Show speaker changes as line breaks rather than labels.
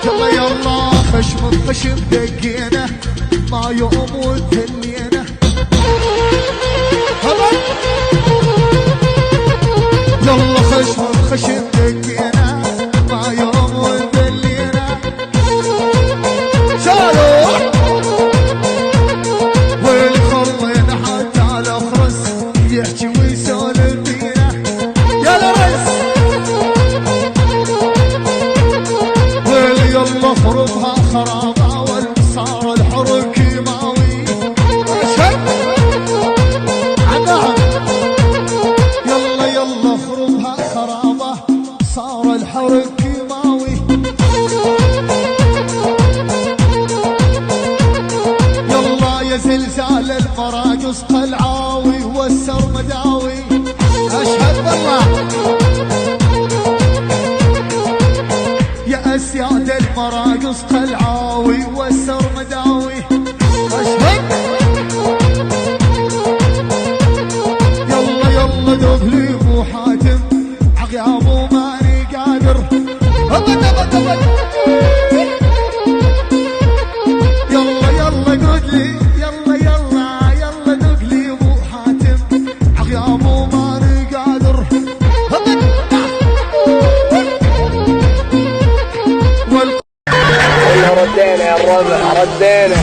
يلا يلا خشم بخشم دقينا ما يوم وتهنينا يلا خشم بخشم دقينا ما يوم وتهنينا شالو ويلي خلينا حتى الاخرس يحكي ويسولف فينا يلا رس ويلي يلا خربها خرابه والصار الحرب كيماوي يلا يلا خربها خرابه صار الحرب كيماوي يلا يا زلزال المراقص قلعاوي والسر مداوي اشهد بالله يا اسياد المراقص قلعاوي والسر مداوي اشهد يلا يلا دوب لي ابو حاتم عقابه ماني قادر ابد ابد ابد يلا يلا قد لي يلا يلا يلا دوب لي ابو حاتم عقابه ماني قادر ابد
ردينا يا الربع ردينا